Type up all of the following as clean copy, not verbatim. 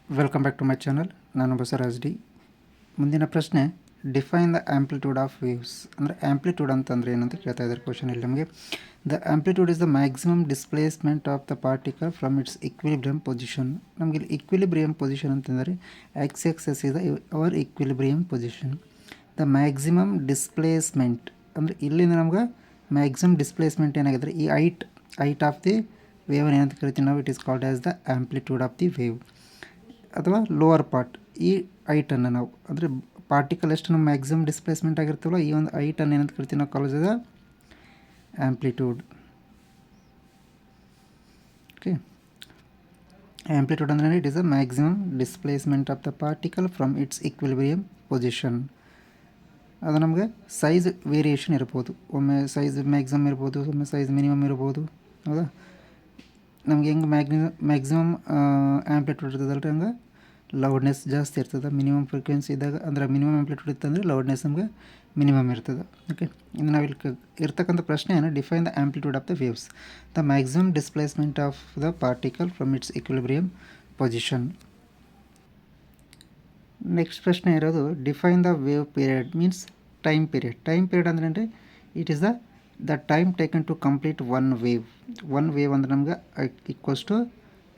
Welcome back to my channel. ನಾನು Basavaraj D. ಮುಂದಿನ ಪ್ರಶ್ನೆ, define the amplitude of waves. ಅಂದರೆ ಆ್ಯಂಪ್ಲಿಟ್ಯೂಡ್ ಅಂತಂದರೆ ಏನಂತ ಕೇಳ್ತಾ ಇದ್ದಾರೆ ಕ್ವಶನ್ ಇಲ್ಲಿ ನಮಗೆ. The amplitude is the maximum displacement of the particle from its equilibrium position. ನಮಗೆ ಇಲ್ಲಿ ಇಕ್ವಿಲಿಬ್ರಿಯಮ್ ಪೊಸಿಷನ್ ಅಂತಂದರೆ X axis is our equilibrium position. The maximum displacement ಅಂದರೆ ಇಲ್ಲಿಂದ ನಮ್ಗೆ ಮ್ಯಾಕ್ಸಿಮಮ್ ಡಿಸ್ಪ್ಲೇಸ್ಮೆಂಟ್ ಏನಾಗಿದ್ರೆ ಈ ಐಟ್ ಆಫ್ ದಿ ವೇವ್ ಏನಂತ ಕರಿತೀವಿ ನಾವು. It is called as the amplitude of the wave ಅಥವಾ ಲೋವರ್ ಪಾರ್ಟ್. ಈ ಐಟನ್ನು ನಾವು ಅಂದರೆ ಪಾರ್ಟಿಕಲ್ ಎಷ್ಟು ನಮ್ಮ ಮ್ಯಾಕ್ಸಿಮಮ್ ಡಿಸ್ಪ್ಲೇಸ್ಮೆಂಟ್ ಆಗಿರ್ತೀವಲ್ಲ ಈ ಒಂದು ಐಟನ್ನು ಏನಂತ ಕರಿತೀವಿ ನಾವು ಕಾಲೇಜದ ಆ್ಯಂಪ್ಲಿಟ್ಯೂಡ್. ಓಕೆ, ಆ್ಯಂಪ್ಲಿಟ್ಯೂಡ್ ಅಂದರೆ it is a maximum displacement of the particle from its equilibrium position. ಅದು ನಮಗೆ ಸೈಜ್ ವೇರಿಯೇಷನ್ ಇರ್ಬೋದು. ಒಮ್ಮೆ ಸೈಜ್ ಮ್ಯಾಕ್ಸಿಮಮ್ ಇರ್ಬೋದು, ಒಮ್ಮೆ ಸೈಜ್ ಮಿನಿಮಮ್ ಇರ್ಬೋದು. ಹೌದಾ, ನಮ್ಗೆ ಹೆಂಗೆ ಮ್ಯಾಕ್ಸಿಮಮ್ ಆ್ಯಂಪ್ಲಿಟ್ಯೂಡ್ ಇರ್ತದಲ್ರಿ, ಹಂಗೆ ಲೌಡ್ನೆಸ್ ಜಾಸ್ತಿ ಇರ್ತದೆ. ಮಿನಿಮಮ್ ಫ್ರೀಕ್ವೆನ್ಸಿ ಇದ್ದಾಗ ಅಂದರೆ ಮಿನಿಮಮ್ ಆ್ಯಂಪ್ಲಿಟ್ಯೂಡ್ ಇತ್ತಂದರೆ ಲೌಡ್ನೆಸ್ ನಮಗೆ ಮಿನಿಮಮ್ ಇರ್ತದೆ. ಓಕೆ, ಇನ್ನು ನಾವಿಲ್ಲಿ ಇರ್ತಕ್ಕಂಥ ಪ್ರಶ್ನೆ ಏನು, define the amplitude of the waves. The maximum displacement of the particle from its equilibrium position. Next ಪ್ರಶ್ನೆ ಇರೋದು, define the wave period means time period. Time period ಅಂದರೆ ಅಂದರೆ it is the time taken to complete one wave ಅಂದರೆ ನಮ್ಗೆ equals to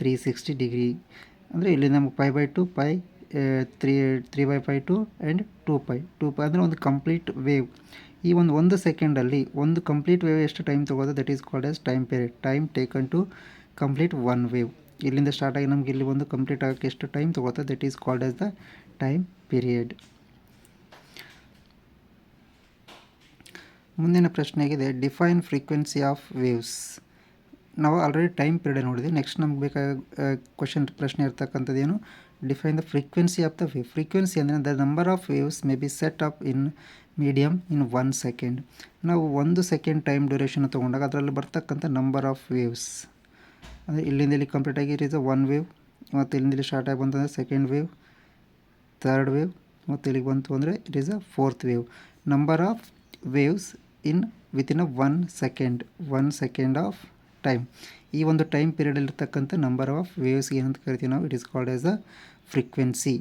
360 degree. ಅಂದರೆ ಇಲ್ಲಿ ನಮ್ಗೆ π/2 π 3/2 and 2π ಅಂದರೆ ಒಂದು ಕಂಪ್ಲೀಟ್ ವೇವ್. ಈ ಒಂದು ಸೆಕೆಂಡಲ್ಲಿ ಒಂದು ಕಂಪ್ಲೀಟ್ ವೇವ್ ಎಷ್ಟು ಟೈಮ್ ತೊಗೋದು, that is called as time period. Time taken to complete one wave. ಇಲ್ಲಿಂದ ಸ್ಟಾರ್ಟ್ ಆಗಿ ನಮ್ಗೆ ಇಲ್ಲಿ ಒಂದು ಕಂಪ್ಲೀಟ್ ಆಗೋಕ್ಕೆ ಎಷ್ಟು ಟೈಮ್ ತೊಗೋತದೆ, that is called as the time period. ಮುಂದಿನ ಪ್ರಶ್ನೆಗಿದೆ, ಡಿಫೈನ್ ಫ್ರೀಕ್ವೆನ್ಸಿ ಆಫ್ ವೇವ್ಸ್. ನಾವು ಆಲ್ರೆಡಿ ಟೈಮ್ ಪೀರಿಯಡ್ ನೋಡಿದ್ವಿ. ನೆಕ್ಸ್ಟ್ ನಮ್ಗೆ ಬೇಕಾದ ಪ್ರಶ್ನೆ ಇರ್ತಕ್ಕಂಥದ್ದು ಏನು, define the frequency of the wave. Frequency ಅಂದರೆ the number of waves may B set up in medium in 1 second. ನಾವು 1 ಸೆಕೆಂಡ್ ಟೈಮ್ ಡ್ಯೂರೇಷನ್ ತೊಗೊಂಡಾಗ ಅದರಲ್ಲಿ ಬರ್ತಕ್ಕಂಥ ನಂಬರ್ ಆಫ್ ವೇವ್ಸ್ ಅಂದರೆ ಇಲ್ಲಿಂದ ಇಲ್ಲಿ ಕಂಪ್ಲೀಟ್ ಆಗಿ ಇಟ್ ಈಸ್ 1 ವೇವ್, ಮತ್ತು ಇಲ್ಲಿಂದ ಇಲ್ಲಿ ಸ್ಟಾರ್ಟ್ ಆಗಿ ಬಂತಂದರೆ ಸೆಕೆಂಡ್ ವೇವ್, ಥರ್ಡ್ ವೇವ್, ಮತ್ತು ಇಲ್ಲಿಗೆ ಬಂತು ಅಂದರೆ it is a fourth wave. Number of waves within 1 second of time. ಈ ಒಂದು ಟೈಮ್ ಪೀರಿಯಡಲ್ಲಿರ್ತಕ್ಕಂಥ ನಂಬರ್ ಆಫ್ ವೇವ್ಸ್ ಏನಂತ ಕರಿತೀವಿ ನಾವು, it is called as a frequency.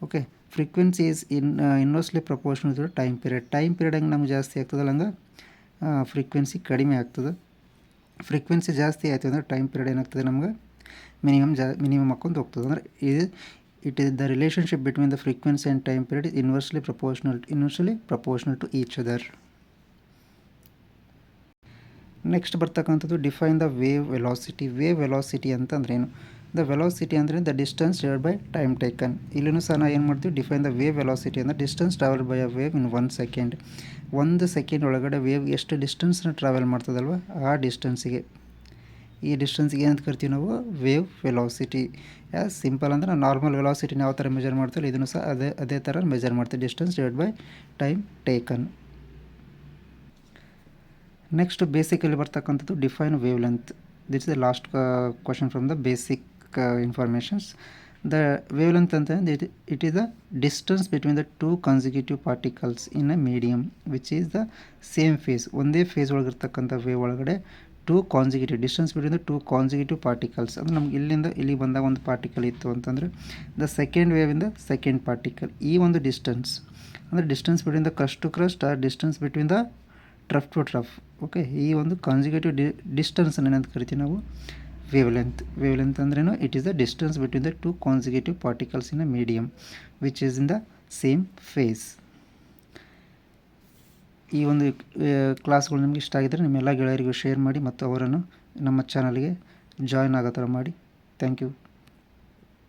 Okay, frequency is inversely proportional to time period. Time period ಹಂಗೆ ನಮ್ಗೆ ಜಾಸ್ತಿ ಆಗ್ತದಲ್ಲ, ಹಂಗೆ ಫ್ರೀಕ್ವೆನ್ಸಿ ಕಡಿಮೆ ಆಗ್ತದೆ. ಫ್ರೀಕ್ವೆನ್ಸಿ ಜಾಸ್ತಿ ಆಯಿತು ಅಂದರೆ ಟೈಮ್ ಪೀರಿಯಡ್ ಏನಾಗ್ತದೆ ನಮ್ಗೆ ಮಿನಿಮಮ್ ಹಾಕ್ಕೊಂಡು ಹೋಗ್ತದೆ. ಅಂದರೆ it is the relationship between the frequency and time period is inversely proportional to each other. Next ಬರ್ತಕ್ಕಂಥದ್ದು, define the wave velocity. Wave velocity ಅಂತಂದ್ರೆ ಏನು? ದ ವೆಲಾಸಿಟಿ ಅಂದರೆ the distance divided by time taken. ಇಲ್ಲೂ ಸಹ ನಾವು ಏನು ಮಾಡ್ತೀವಿ, define the wave velocity ಅಂದರೆ distance travel by a wave in 1 second. 1 second ಒಳಗಡೆ ವೇವ್ ಎಷ್ಟು ಡಿಸ್ಟೆನ್ಸ್ನ ಟ್ರಾವೆಲ್ ಮಾಡ್ತದಲ್ವ, ಆ ಡಿಸ್ಟೆನ್ಸಿಗೆ, ಈ ಡಿಸ್ಟೆನ್ಸಿಗೆ ಏನಂತ ಕರಿತೀವಿ ನಾವು, ವೇವ್ ವೆಲಾಸಿಟಿ. ಸಿಂಪಲ್ ಅಂದರೆ ನಾವು ನಾರ್ಮಲ್ ವೆಲಾಸಿಟಿನ ಯಾವ ಥರ ಮೆಜರ್ ಮಾಡ್ತೀವಿ, ಇದನ್ನು ಸಹ ಅದೇ ಥರ ಮೆಜರ್ ಮಾಡ್ತೀವಿ, distance divide by time taken. Next basically ಬರ್ತಕ್ಕಂಥದ್ದು, define wavelength. This is the last question from the basic informations. The wavelength ಅಂತಂದರೆ it is the distance between the 2 consecutive particles in a medium which is the same phase. ಒಂದೇ phase ಒಳಗಿರ್ತಕ್ಕಂಥ wave ಒಳಗಡೆ distance between the 2 consecutive particles. ಅಂದರೆ ನಮ್ಗೆ ಇಲ್ಲಿಂದ ಇಲ್ಲಿ ಬಂದಾಗ ಒಂದು ಪಾರ್ಟಿಕಲ್ ಇತ್ತು ಅಂತಂದರೆ ದ ಸೆಕೆಂಡ್ ವೇವಿಂದ ಸೆಕೆಂಡ್ ಪಾರ್ಟಿಕಲ್, ಈ ಒಂದು ಡಿಸ್ಟೆನ್ಸ್ ಅಂದರೆ distance between the crust to crust or distance between the trough to trough. Okay, ಈ ಒಂದು ಕಾನ್ಸಿಕ್ಯೂಟಿವ್ ಡಿಸ್ಟೆನ್ಸನ್ನು ಏನಂತ ಕರಿತೀವಿ ನಾವು, ವೇವ್ ಲೆಂತ್ ಅಂದ್ರೇನು, it is the distance between the 2 consecutive particles in a medium which is in the same phase. ಈ ಒಂದು ಕ್ಲಾಸ್ಗಳು ನಿಮಗೆ ಇಷ್ಟ ಆಗಿದ್ದರೆ ನಿಮ್ಮೆಲ್ಲ ಗೆಳೆಯರಿಗೂ ಶೇರ್ ಮಾಡಿ ಮತ್ತು ಅವರನ್ನು ನಮ್ಮ ಚಾನಲ್ಗೆ ಜಾಯ್ನ್ ಆಗೋ ಥರ ಮಾಡಿ. Thank you.